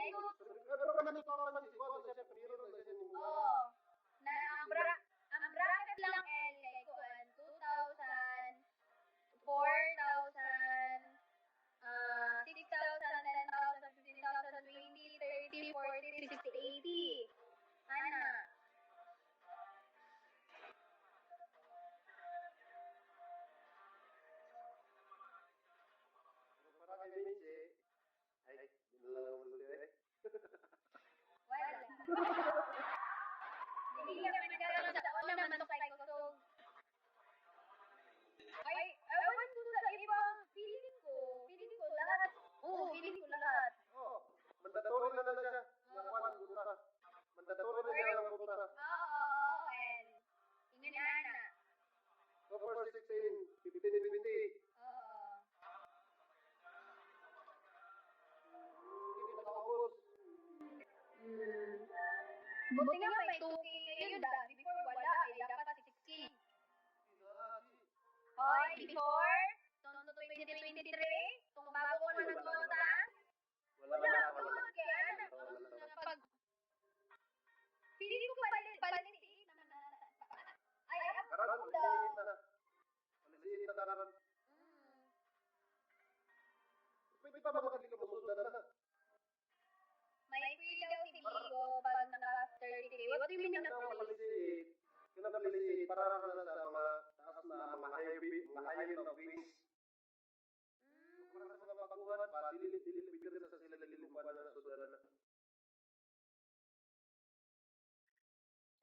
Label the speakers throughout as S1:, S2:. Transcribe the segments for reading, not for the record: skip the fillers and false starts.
S1: Pero naman ito naman si Juan, siya pero na siya yung
S2: Oo. Na ang bracket lang L kay kuan 2,000, 4,000, 6,000, 10,000, 15,000, 20, 30, 40, 60, 80. Ana.
S1: para kay Benji. Ay, dinala mo ulit eh.
S2: Wala. Hindi kami nagkaroon sa una manok kay kusog. Ay, ewan ko sa ibang feeling ko lahat. Oo, feeling ko lahat.
S1: Oh, mandatory na lang siya. Nakuha ng buta. Mandatory na siya ng buta.
S2: Oo, and ingin na.
S1: So for 16, 15, 20.
S2: Oo.
S1: Hindi nakakabos.
S2: Buti nga may 2K ngayon before wala dapat 6K. Hoy, before, noong 2023, itong bago ko na nagpunta, wala doon, kaya pag, feeling ko palitiit naman na, ay,
S1: Karan,
S2: ako daw.
S1: malisiit na karan. Pwede pa makakali ka masundan na.
S2: May free daw si Ligo pag naka-30K. What do you mean
S1: Malisiit. Malisiit. Para na sa mga taas na mga higher na wings. Para sa mga baguhan pa, dili bigyan na sa sila lilimukan na sudan na.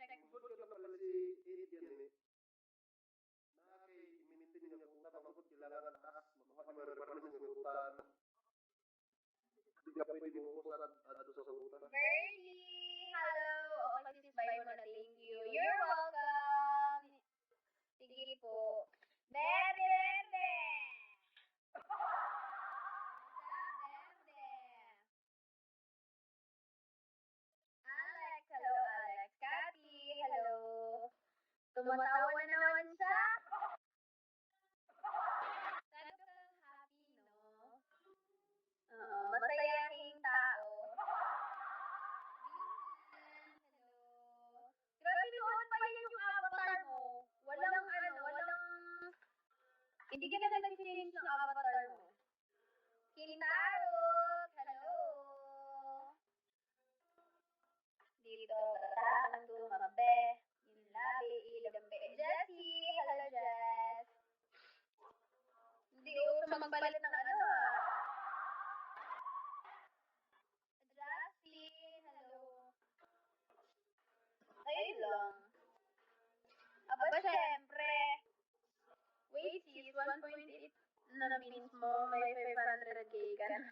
S2: Check.
S1: Kung ka na malisiit yan eh. Na kay mintin niya kung tapos kailangan taas, makuha niya reference ng urutan. Hindi ka pwede mo sa urutan.
S2: Bernie, hello. Okay, sis, bye mo na. Thank you. You're welcome. Sige po. Bebe! What's up, Bebe? Alex, hello, Alex. Cathy, hello. Tumatawa na naman siya. Sana ka happy, no? Oo, masayahing tao. Hello. Grabe noon pa yan yung avatar mo. Walang hindi ka na nag-change ng avatar mo. Kintarot, hello. Dito, katakan ng tumabe. Yung labi, ilambe. Jessie, hello Jess. Hindi uso magpalit ng ano ah. Justin, hello. Ayun lang. Aba, syempre. Wait, sis, 1.8 na means mo, may 500k ka na.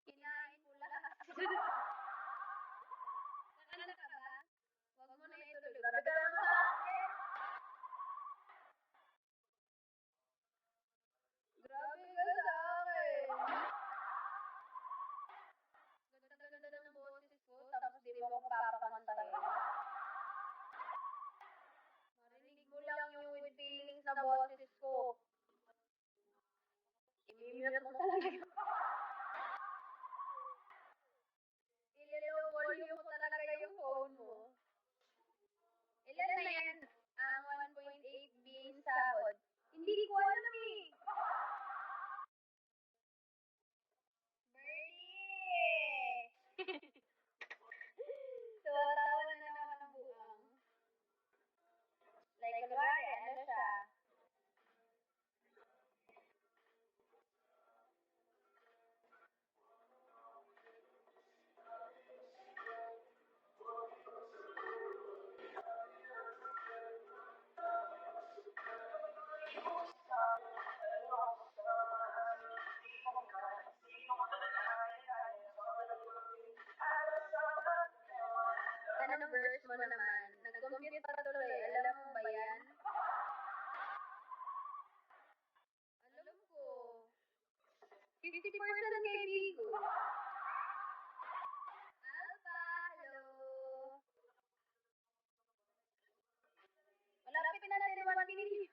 S2: Kinain ko lahat. Nakano ka ba? Huwag mo na ituloy. Grabe ka lang sa akin. Grabe ka sa akin. Ganda-ganda ng boses ko, tapos di mo ako papakantahin. Marinig mo lang yung with feelings na boses ko. I-mute mo talaga yun. I-low volume mo talaga yung phone mo. Ilan na yan? Ang 1.8 being sahod. Hindi ko alam eh. Bernie! Tawa-tawa na naman ang buang. Like, kunwari, ano siya? Anong verse mo naman? Nag-compute pa tuloy. Alam mo ba yan? Alam ko. 50% kay Bigo. Alpha, hello. Malapit na natin 1 minute.